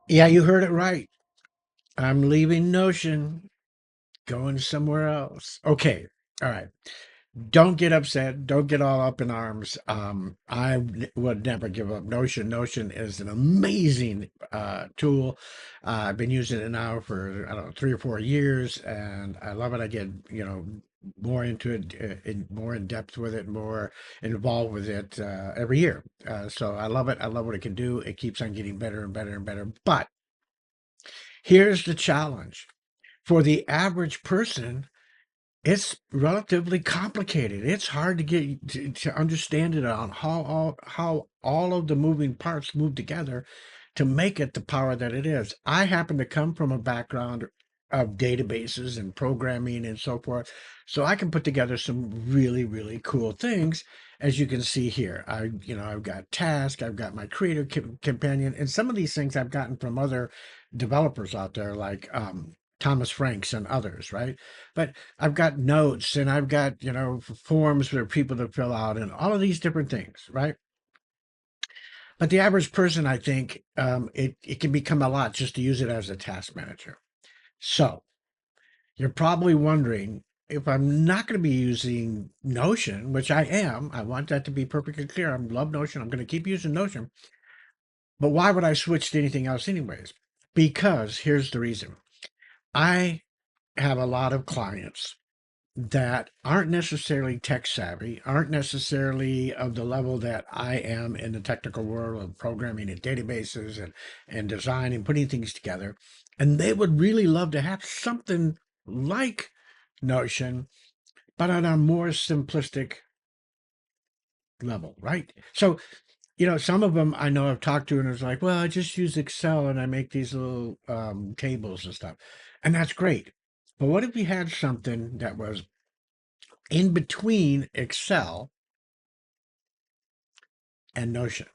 Yeah, you heard it right. I'm leaving Notion, going somewhere else. Okay. All right. Don't get upset. Don't get all up in arms. Would never give up Notion. Notion is an amazing tool. I've been using it now for, I don't know, 3 or 4 years, and I love it. I get, more into it, more in depth with it, more involved with it every year. So I love it. I love what it can do. It keeps on getting better and better and better. But here's the challenge. For the average person, it's relatively complicated. It's hard to get to understand it on how all of the moving parts move together to make it the power that it is. I happen to come from a background of databases and programming and so forth, so I can put together some really, really cool things. As you can see here, I've got Task, I've got my Creator Companion, and some of these things I've gotten from other developers out there, like Thomas Franks and others, right? But I've got notes and I've got, forms for people to fill out and all of these different things, right? But the average person, I think, it can become a lot just to use it as a task manager. So you're probably wondering, if I'm not going to be using Notion, which I am, I want that to be perfectly clear. I love Notion. I'm going to keep using Notion. But why would I switch to anything else anyways? Because here's the reason. I have a lot of clients that aren't necessarily tech savvy, aren't necessarily of the level that I am in the technical world of programming and databases and design and putting things together. And they would really love to have something like Notion, but on a more simplistic level, right? So, some of them I know I've talked to and it's like, well, I just use Excel and I make these little tables and stuff. And that's great. But what if we had something that was in between Excel and Notion?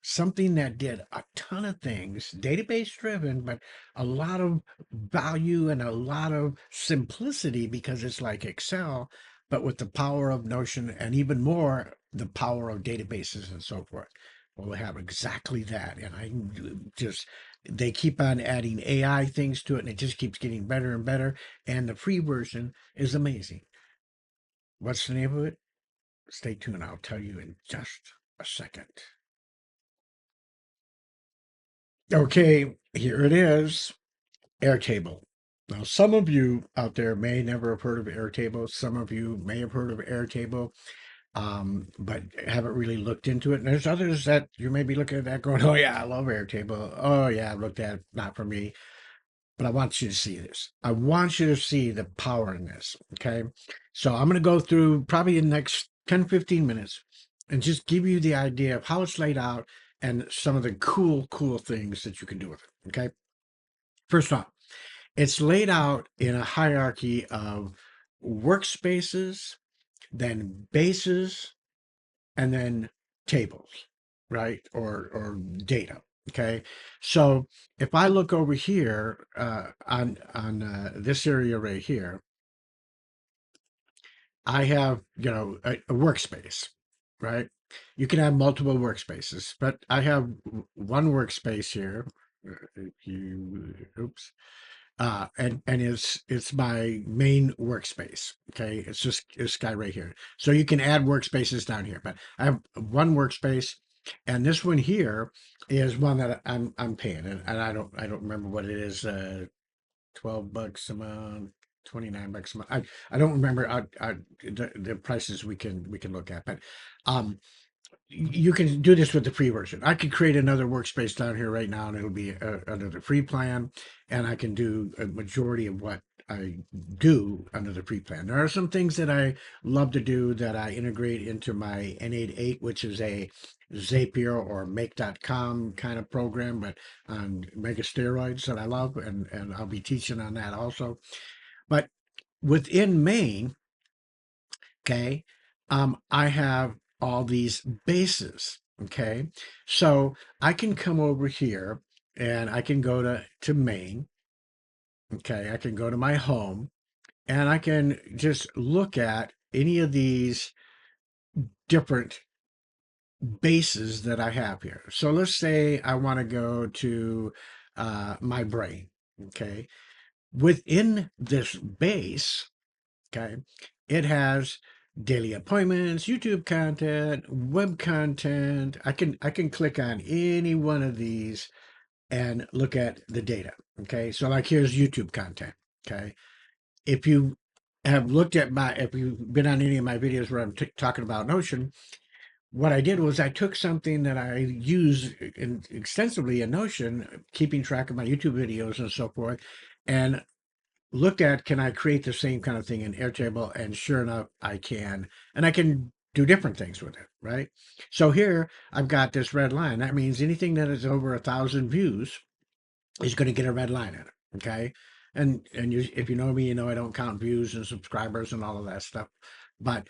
Something that did a ton of things, database driven, but a lot of value and a lot of simplicity because it's like Excel, but with the power of Notion and even more the power of databases and so forth. Well, we have exactly that. And they keep on adding AI things to it and it just keeps getting better and better. And the free version is amazing. What's the name of it? Stay tuned. I'll tell you in just a second. Okay, here it is. Airtable. Now, some of you out there may never have heard of Airtable. Some of you may have heard of Airtable, but haven't really looked into it. And there's others that you may be looking at that going, oh, yeah, I love Airtable. Oh, yeah, I looked at it. Not for me. But I want you to see this. I want you to see the power in this. Okay. So I'm going to go through probably the next 10, 15 minutes and just give you the idea of how it's laid out and some of the cool, cool things that you can do with it. Okay. First off, it's laid out in a hierarchy of workspaces, then bases, and then tables, right? Or data. Okay. So if I look over here on this area right here, I have, a workspace, right? You can have multiple workspaces, but I have one workspace here. Oops. And it's my main workspace. Okay, it's just this guy right here. So you can add workspaces down here, but I have one workspace, and this one here is one that I'm paying, and I don't remember what it is. $12 a month, $29 a month. I don't remember the prices we can look at, but um you can do this with the free version. I could create another workspace down here right now, and it'll be under the free plan, and I can do a majority of what I do under the free plan. There are some things that I love to do that I integrate into my N88, which is a Zapier or Make.com kind of program, but on mega steroids that I love, and I'll be teaching on that also. But within Maine, okay, I have all these bases. Okay, so I can come over here and I can go to Maine. Okay, I can go to my home and I can just look at any of these different bases that I have here. So let's say I want to go to my brain. Okay. Within this base, okay, it has daily appointments, YouTube content, web content. I can click on any one of these and look at the data. Okay. So like here's YouTube content. Okay. If you have looked at if you've been on any of my videos where I'm talking about Notion, what I did was I took something that I use extensively in Notion, keeping track of my YouTube videos and so forth, and looked at, can I create the same kind of thing in Airtable? And sure enough, I can. And I can do different things with it, right? So here I've got this red line. That means anything that is over 1,000 views is going to get a red line in it. Okay. And you, if you know me, you know I don't count views and subscribers and all of that stuff. But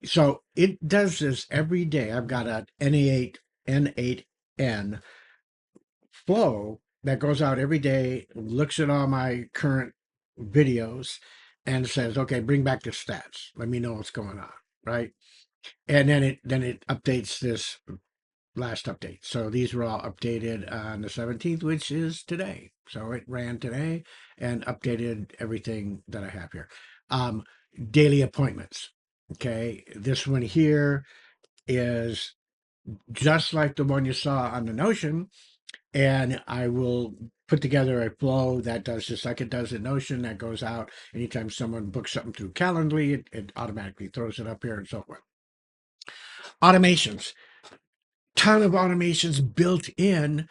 so it does this every day. I've got a N8N flow that goes out every day, looks at all my current videos and says, okay, bring back the stats. Let me know what's going on. Right. And then it updates this last update. So these were all updated on the 17th, which is today. So it ran today and updated everything that I have here. Um, Daily appointments. Okay. This one here is just like the one you saw on the Notion. And I will put together a flow that does just like it does in Notion, that goes out anytime someone books something through Calendly, it automatically throws it up here and so forth. Automations, ton of automations built in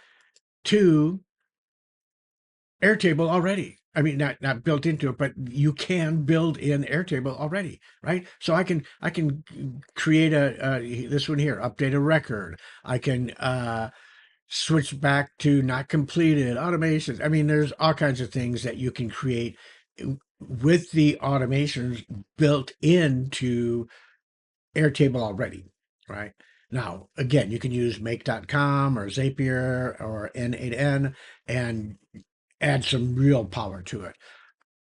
to Airtable already. I mean, not built into it, but you can build in Airtable already, right? So I can create this one here, update a record. I can switch back to not completed automations. I mean, there's all kinds of things that you can create with the automations built into Airtable already, right? Now, again, you can use make.com or Zapier or N8N and add some real power to it.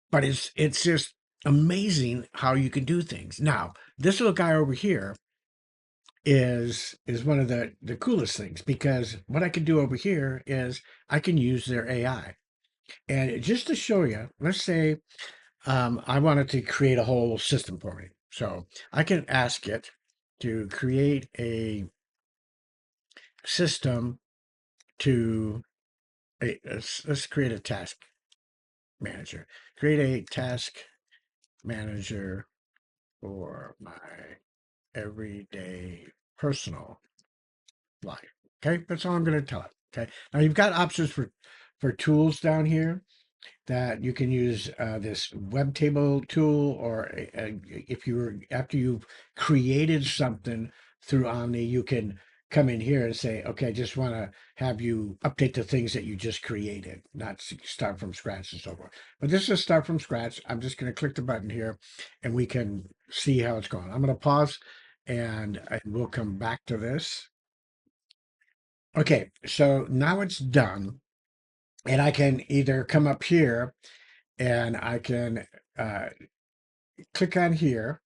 But it's just amazing how you can do things. Now, this little guy over here is one of the coolest things, because what I can do over here is I can use their AI. And just to show you, let's say I wanted to create a whole system for me. So I can ask it to create a system to let's create a task manager. Create a task manager for my everyday personal life. Okay, that's all I'm going to tell it. Okay, now you've got options for tools down here that you can use, this web table tool, or if you were after you've created something through Omni, you can come in here and say, okay, I just want to have you update the things that you just created, not start from scratch and so forth. But this is start from scratch. I'm just going to click the button here and we can see how it's going. I'm going to pause and we'll come back to this. Okay, so now it's done, and I can either come up here and I can uh, click on here,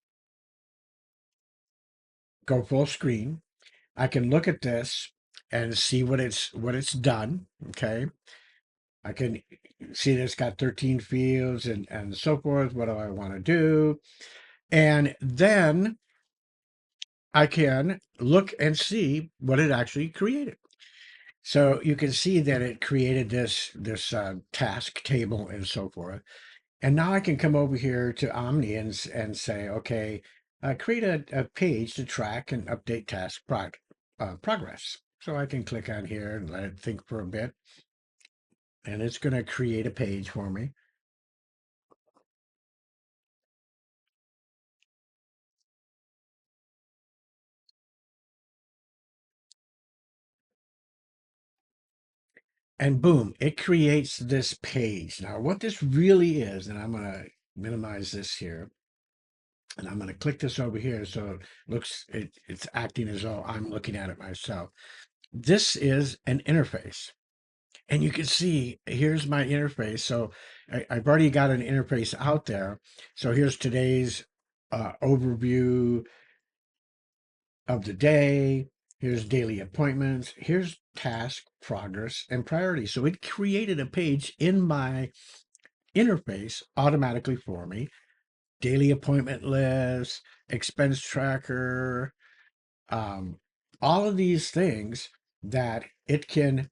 go full screen. I can look at this and see what it's done. Okay, I can see that it's got 13 fields and so forth. What do I want to do? And then I can look and see what it actually created. So you can see that it created this task table and so forth. And now I can come over here to Omni and say, okay, create a page to track and update task progress. So I can click on here and let it think for a bit, and it's going to create a page for me. And boom, it creates this page. Now, what this really is, and I'm going to minimize this here, and I'm going to click this over here so it it's acting as though I'm looking at it myself. This is an interface. And you can see, here's my interface. So I've already got an interface out there. So here's today's overview of the day. Here's daily appointments. Here's task, progress, and priorities. So it created a page in my interface automatically for me. Daily appointment list, expense tracker, um, all of these things that it can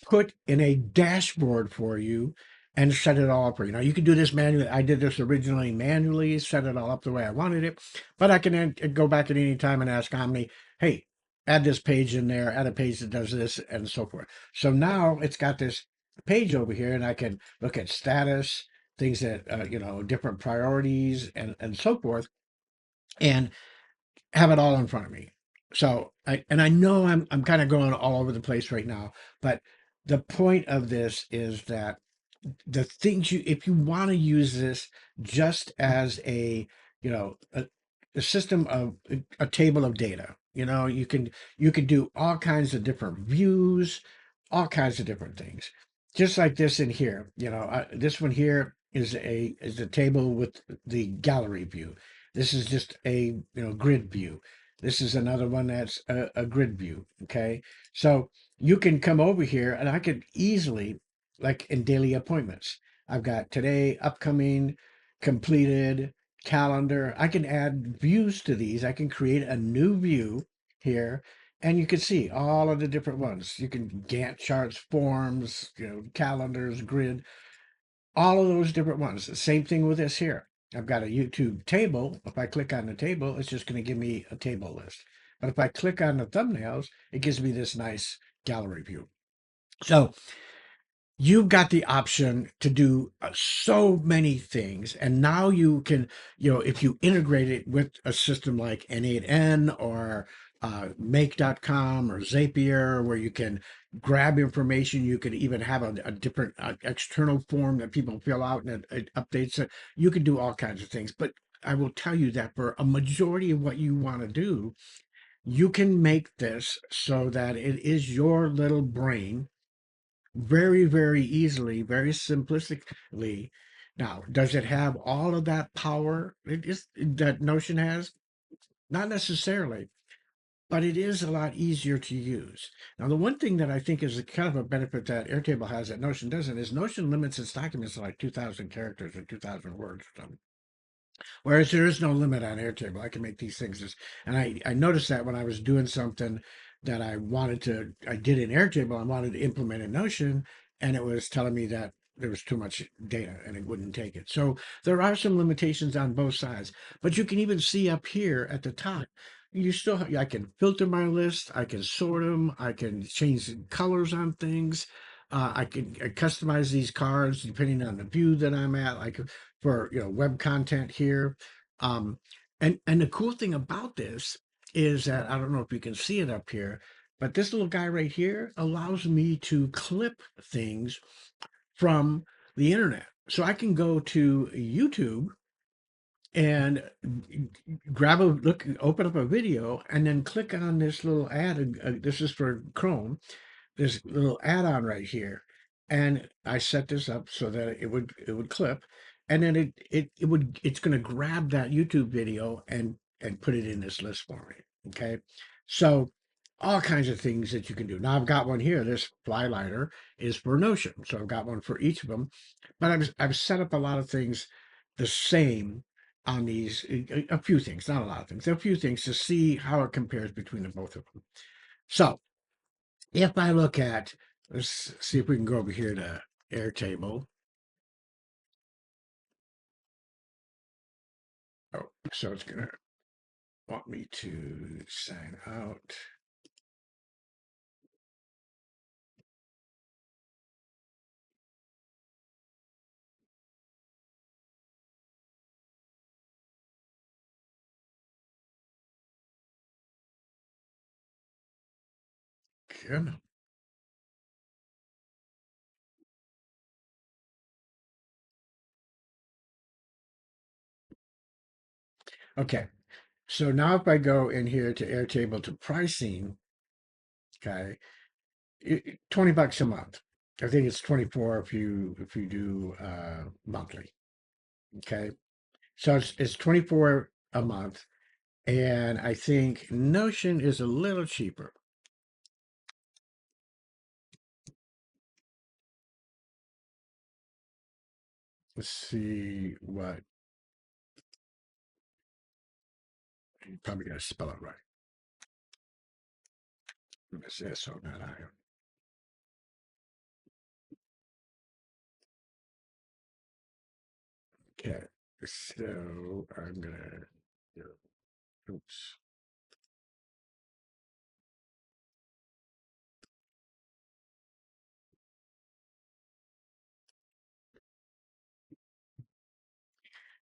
put in a dashboard for you and set it all up for you. Now you can do this manually. I did this originally manually, set it all up the way I wanted it, but I can go back at any time and ask Omni, hey, add this page in there, add a page that does this, and so forth. So now it's got this page over here, and I can look at status, things that different priorities, and so forth, and have it all in front of me. So I know I'm kind of going all over the place right now, but the point of this is that the things you if you want to use this just as a system of a table of data, you can do all kinds of different views, all kinds of different things, just like this in here. This one here is a table with the gallery view. This is just a grid view. This is another one that's a grid view. Okay, so you can come over here and I could easily, like in daily appointments, I've got today, upcoming, completed, calendar. I can add views to these. I can create a new view here, and you can see all of the different ones. You can Gantt charts, forms, calendars, grid, all of those different ones. The same thing with this here. I've got a YouTube table. If I click on the table, it's just going to give me a table list. But if I click on the thumbnails, it gives me this nice gallery view. So you've got the option to do so many things. And now you can, if you integrate it with a system like N8N or make.com or Zapier, where you can grab information, you could even have a different external form that people fill out and it updates it. You can do all kinds of things. But I will tell you that for a majority of what you want to do, you can make this so that it is your little brain very, very easily, very simplistically. Now, does it have all of that power that Notion has? Not necessarily, but it is a lot easier to use. Now, the one thing that I think is a kind of a benefit that Airtable has that Notion doesn't is Notion limits its documents to like 2,000 characters or 2,000 words or something. Whereas there is no limit on Airtable. I can make these things and I noticed that when I was doing something that I did in Airtable, I wanted to implement in Notion, and it was telling me that there was too much data and it wouldn't take it. So there are some limitations on both sides, but you can even see up here at the top, I can filter my list, I can sort them, I can change the colors on things. I can customize these cards depending on the view that I'm at. Like for web content here. And the cool thing about this is that I don't know if you can see it up here, but this little guy right here allows me to clip things from the internet. So I can go to YouTube and open up a video, and then click on this little ad. This is for Chrome, this little add-on right here, and I set this up so that it would clip, and then it's going to grab that YouTube video and put it in this list for me. Okay, so all kinds of things that you can do. Now I've got one here. This Flylighter is for Notion, so I've got one for each of them, but I've set up a lot of things the same on these, a few things, not a lot of things, a few things to see how it compares between the both of them. So if I look at, let's see if we can go over here to Airtable. Oh, so it's going to want me to sign out. Good. Okay, so now if I go in here to Airtable to pricing, okay, 20 bucks a month. I think it's 24 if you do monthly. Okay, so it's 24 a month. And I think Notion is a little cheaper. Let's see what, you probably got to spell it right. It's S-O, not I. Okay. So I'm going to, oops.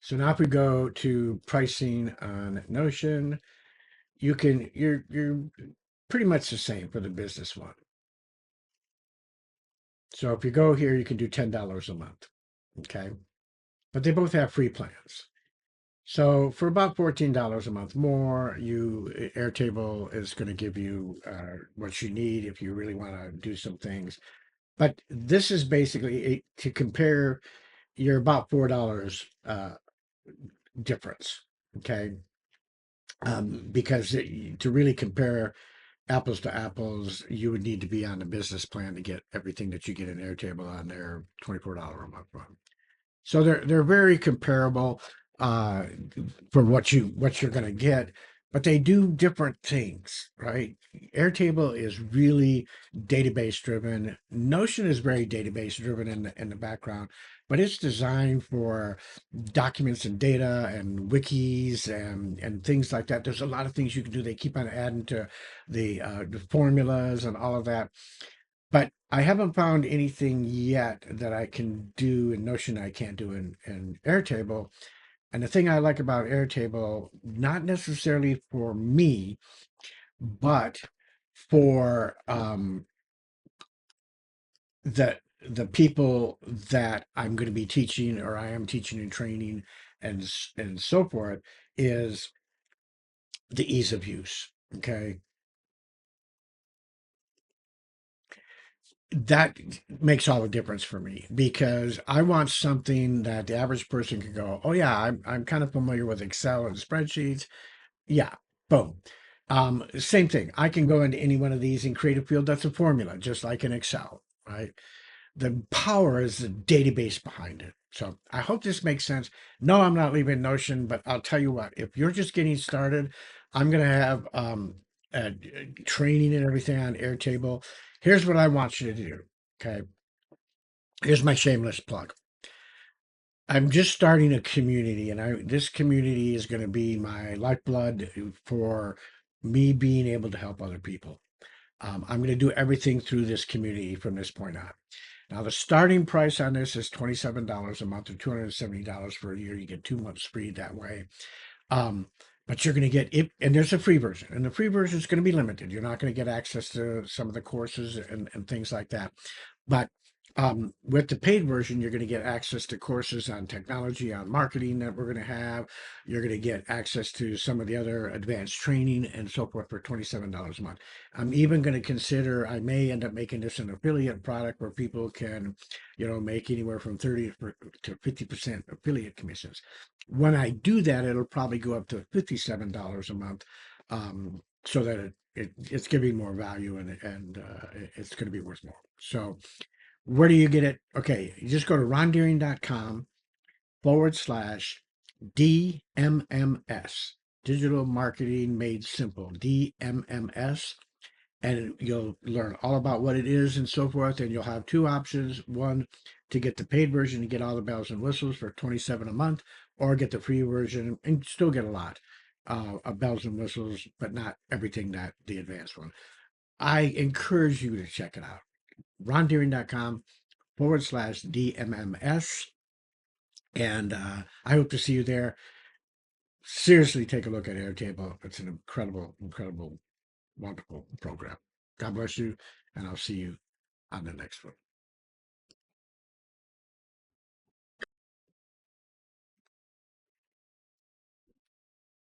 So now if we go to pricing on Notion, you're pretty much the same for the business one. So if you go here, you can do $10 a month. Okay. But they both have free plans. So for about $14 a month more, Airtable is going to give you what you need if you really want to do some things. But this is basically to compare your about $4 difference. Okay. Because to really compare apples to apples, you would need to be on a business plan to get everything that you get in Airtable on their $24 a month one. So they're very comparable uh, for what you're going to get, but they do different things, right? Airtable is really database driven. Notion is very database driven in the background, but it's designed for documents and data and wikis and things like that. There's a lot of things you can do. They keep on adding to the formulas and all of that, but I haven't found anything yet that I can do in Notion I can't do in Airtable. And the thing I like about Airtable, not necessarily for me, but for the people that I'm going to be teaching or I am teaching and training and so forth, is the ease of use. Okay. That makes all the difference for me because I want something that the average person can go, oh yeah, I'm kind of familiar with Excel and spreadsheets. Yeah, boom. Same thing. I can go into any one of these and create a field that's a formula, just like in Excel, right? The power is the database behind it. So I hope this makes sense. No, I'm not leaving Notion, but I'll tell you what, if you're just getting started, I'm going to have uh, training and everything on Airtable. Here's what I want you to do. Okay. Here's my shameless plug. I'm just starting a community, and this community is going to be my lifeblood for me being able to help other people. I'm going to do everything through this community from this point on. Now, the starting price on this is $27 a month or $270 for a year. You get 2 months free that way. Um, but you're going to get it, and there's a free version, and the free version is going to be limited. You're not going to get access to some of the courses and things like that. But with the paid version, you're going to get access to courses on technology, on marketing that we're going to have. You're going to get access to some of the other advanced training and so forth for $27 a month. I'm even going to consider, I may end up making this an affiliate product where people can, make anywhere from 30 to 50% affiliate commissions. When I do that, it'll probably go up to $57 a month, so that it's giving more value and it's going to be worth more. So where do you get it? Okay, you just go to rondeering.com/DMMS, Digital Marketing Made Simple, DMMS, and you'll learn all about what it is and so forth. And you'll have two options: one, to get the paid version and get all the bells and whistles for 27 a month, or get the free version and still get a lot of bells and whistles, but not everything that the advanced one. I encourage you to check it out. rondeering.com/DMMS. And I hope to see you there. Seriously, take a look at Airtable. It's an incredible, incredible, wonderful program. God bless you, and I'll see you on the next one.